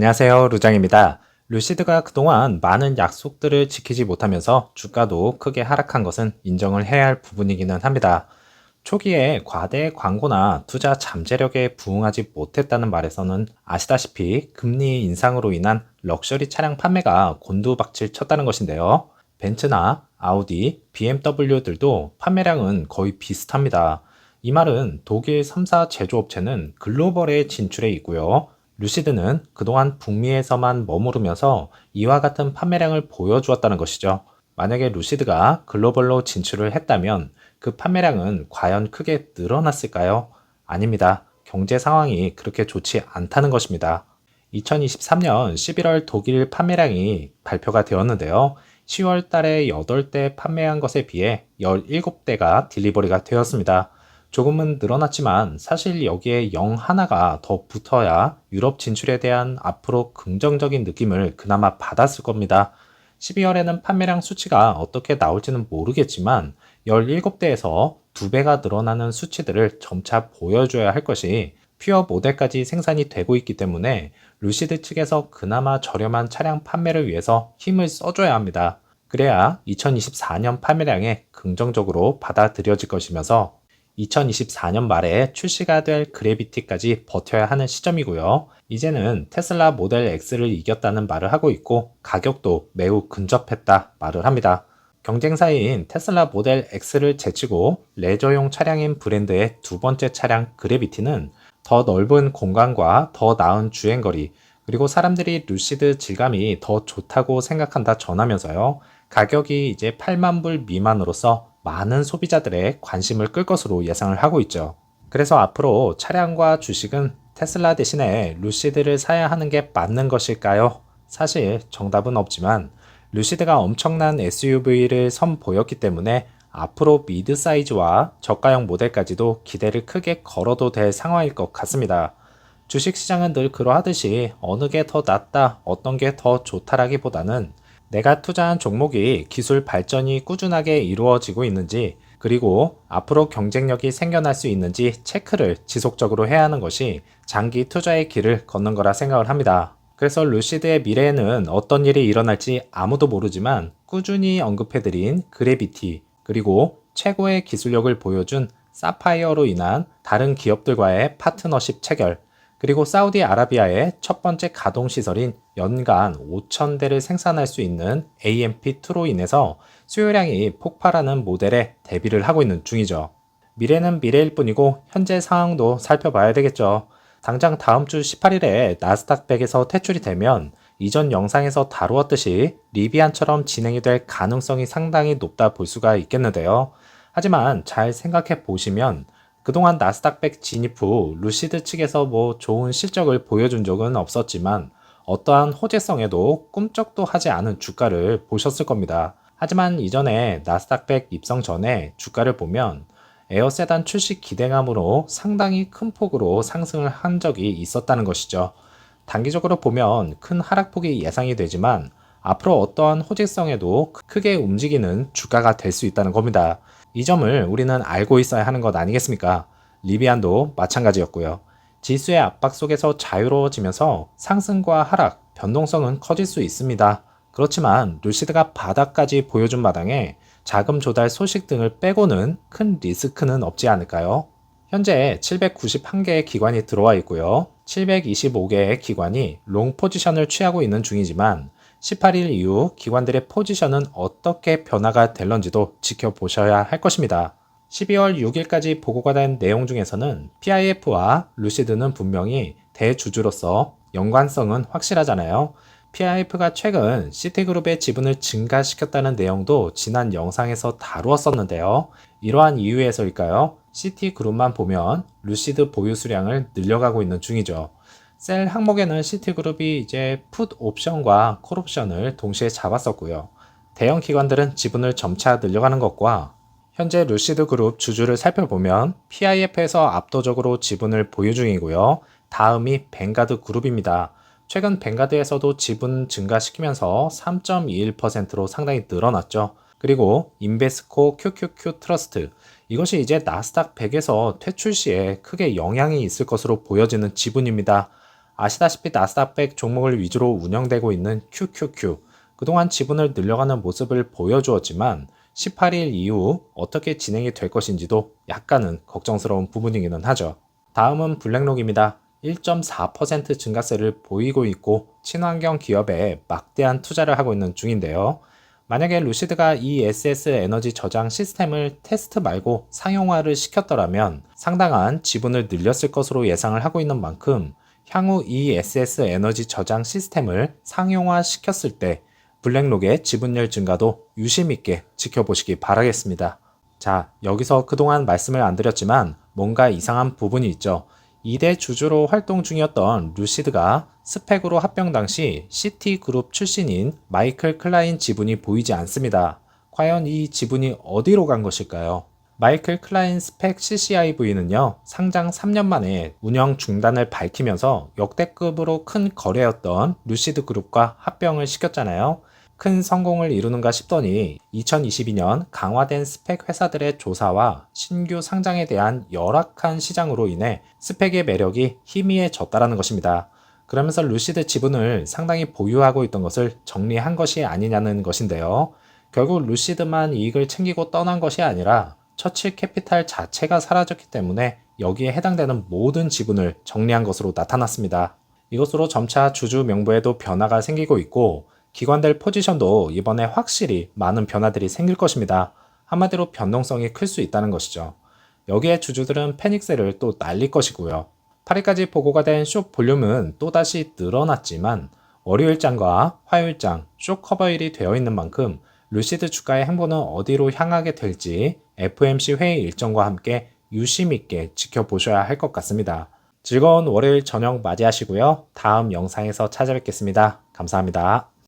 안녕하세요, 루장입니다. 루시드가 그동안 많은 약속들을 지키지 못하면서 주가도 크게 하락한 것은 인정을 해야 할 부분이기는 합니다. 초기에 과대 광고나 투자 잠재력에 부응하지 못했다는 말에서는 아시다시피 금리 인상으로 인한 럭셔리 차량 판매가 곤두박질 쳤다는 것인데요. 벤츠나 아우디, BMW들도 판매량은 거의 비슷합니다. 이 말은 독일 3사 제조업체는 글로벌에 진출해 있고요. 루시드는 그동안 북미에서만 머무르면서 이와 같은 판매량을 보여주었다는 것이죠. 만약에 루시드가 글로벌로 진출을 했다면 그 판매량은 과연 크게 늘어났을까요? 아닙니다. 경제 상황이 그렇게 좋지 않다는 것입니다. 2023년 11월 독일 판매량이 발표가 되었는데요. 10월 달에 8대 판매한 것에 비해 17대가 딜리버리가 되었습니다. 조금은 늘어났지만 사실 여기에 0 하나가 더 붙어야 유럽 진출에 대한 앞으로 긍정적인 느낌을 그나마 받았을 겁니다. 12월에는 판매량 수치가 어떻게 나올지는 모르겠지만 17대에서 2배가 늘어나는 수치들을 점차 보여줘야 할 것이 퓨어 모델까지 생산이 되고 있기 때문에 루시드 측에서 그나마 저렴한 차량 판매를 위해서 힘을 써줘야 합니다. 그래야 2024년 판매량에 긍정적으로 받아들여질 것이면서 2024년 말에 출시가 될 그래비티까지 버텨야 하는 시점이고요. 이제는 테슬라 모델 X를 이겼다는 말을 하고 있고 가격도 매우 근접했다 말을 합니다. 경쟁사인 테슬라 모델 X를 제치고 레저용 차량인 브랜드의 두 번째 차량 그래비티는 더 넓은 공간과 더 나은 주행거리, 그리고 사람들이 루시드 질감이 더 좋다고 생각한다 전하면서요. 가격이 이제 8만 불 미만으로서 많은 소비자들의 관심을 끌 것으로 예상을 하고 있죠. 그래서 앞으로 차량과 주식은 테슬라 대신에 루시드를 사야 하는 게 맞는 것일까요? 사실 정답은 없지만 루시드가 엄청난 SUV를 선보였기 때문에 앞으로 미드 사이즈와 저가형 모델까지도 기대를 크게 걸어도 될 상황일 것 같습니다. 주식시장은 늘 그러하듯이 어느 게 더 낫다, 어떤 게 더 좋다라기보다는 내가 투자한 종목이 기술 발전이 꾸준하게 이루어지고 있는지, 그리고 앞으로 경쟁력이 생겨날 수 있는지 체크를 지속적으로 해야 하는 것이 장기 투자의 길을 걷는 거라 생각을 합니다. 그래서 루시드의 미래에는 어떤 일이 일어날지 아무도 모르지만 꾸준히 언급해드린 그래비티, 그리고 최고의 기술력을 보여준 사파이어로 인한 다른 기업들과의 파트너십 체결, 그리고 사우디아라비아의 첫 번째 가동시설인 연간 5,000대를 생산할 수 있는 AMP2로 인해서 수요량이 폭발하는 모델에 대비를 하고 있는 중이죠. 미래는 미래일 뿐이고 현재 상황도 살펴봐야 되겠죠. 당장 다음 주 18일에 나스닥 100에서 퇴출이 되면 이전 영상에서 다루었듯이 리비안처럼 진행이 될 가능성이 상당히 높다 볼 수가 있겠는데요. 하지만 잘 생각해 보시면 그동안 나스닥 100 진입 후 루시드 측에서 좋은 실적을 보여준 적은 없었지만 어떠한 호재성에도 꿈쩍도 하지 않은 주가를 보셨을 겁니다. 하지만 이전에 나스닥 100 입성 전에 주가를 보면 에어세단 출시 기대감으로 상당히 큰 폭으로 상승을 한 적이 있었다는 것이죠. 단기적으로 보면 큰 하락폭이 예상이 되지만 앞으로 어떠한 호재성에도 크게 움직이는 주가가 될 수 있다는 겁니다. 이 점을 우리는 알고 있어야 하는 것 아니겠습니까? 리비안도 마찬가지였고요. 지수의 압박 속에서 자유로워지면서 상승과 하락, 변동성은 커질 수 있습니다. 그렇지만 루시드가 바닥까지 보여준 마당에 자금 조달 소식 등을 빼고는 큰 리스크는 없지 않을까요? 현재 791개의 기관이 들어와 있고요. 725개의 기관이 롱 포지션을 취하고 있는 중이지만 18일 이후 기관들의 포지션은 어떻게 변화가 될런지도 지켜보셔야 할 것입니다. 12월 6일까지 보고가 된 내용 중에서는 PIF와 루시드는 분명히 대주주로서 연관성은 확실하잖아요. PIF가 최근 시티그룹의 지분을 증가시켰다는 내용도 지난 영상에서 다루었었는데요. 이러한 이유에서일까요? 시티그룹만 보면 루시드 보유 수량을 늘려가고 있는 중이죠. 셀 항목에는 시티그룹이 이제 풋 옵션과 콜 옵션을 동시에 잡았었고요. 대형 기관들은 지분을 점차 늘려가는 것과 현재 루시드 그룹 주주를 살펴보면 PIF에서 압도적으로 지분을 보유 중이고요. 다음이 뱅가드 그룹입니다. 최근 뱅가드에서도 지분 증가시키면서 3.21%로 상당히 늘어났죠. 그리고 인베스코 QQQ 트러스트, 이것이 이제 나스닥 100에서 퇴출 시에 크게 영향이 있을 것으로 보여지는 지분입니다. 아시다시피 나스닥100 종목을 위주로 운영되고 있는 QQQ, 그동안 지분을 늘려가는 모습을 보여주었지만 18일 이후 어떻게 진행이 될 것인지도 약간은 걱정스러운 부분이기는 하죠. 다음은 블랙록입니다. 1.4% 증가세를 보이고 있고 친환경 기업에 막대한 투자를 하고 있는 중인데요. 만약에 루시드가 이 SS 에너지 저장 시스템을 테스트 말고 상용화를 시켰더라면 상당한 지분을 늘렸을 것으로 예상을 하고 있는 만큼 향후 이 SS 에너지 저장 시스템을 상용화 시켰을 때 블랙록의 지분율 증가도 유심 있게 지켜보시기 바라겠습니다. 자, 여기서 그동안 말씀을 안 드렸지만 뭔가 이상한 부분이 있죠. 2대 주주로 활동 중이었던 루시드가 스펙으로 합병 당시 시티그룹 출신인 마이클 클라인 지분이 보이지 않습니다. 과연 이 지분이 어디로 간 것일까요? 마이클 클라인 스펙 CCIV는요, 상장 3년 만에 운영 중단을 밝히면서 역대급으로 큰 거래였던 루시드 그룹과 합병을 시켰잖아요. 큰 성공을 이루는가 싶더니 2022년 강화된 스펙 회사들의 조사와 신규 상장에 대한 열악한 시장으로 인해 스펙의 매력이 희미해졌다는 것입니다. 그러면서 루시드 지분을 상당히 보유하고 있던 것을 정리한 것이 아니냐는 것인데요. 결국 루시드만 이익을 챙기고 떠난 것이 아니라 처칠 캐피탈 자체가 사라졌기 때문에 여기에 해당되는 모든 지분을 정리한 것으로 나타났습니다. 이것으로 점차 주주 명부에도 변화가 생기고 있고 기관들 포지션도 이번에 확실히 많은 변화들이 생길 것입니다. 한마디로 변동성이 클 수 있다는 것이죠. 여기에 주주들은 패닉세를 또 날릴 것이고요. 8일까지 보고가 된 숏 볼륨은 또다시 늘어났지만 월요일장과 화요일장 숏 커버일이 되어 있는 만큼 루시드 주가의 행보는 어디로 향하게 될지 FOMC 회의 일정과 함께 유심 있게 지켜보셔야 할 것 같습니다. 즐거운 월요일 저녁 맞이하시고요. 다음 영상에서 찾아뵙겠습니다. 감사합니다.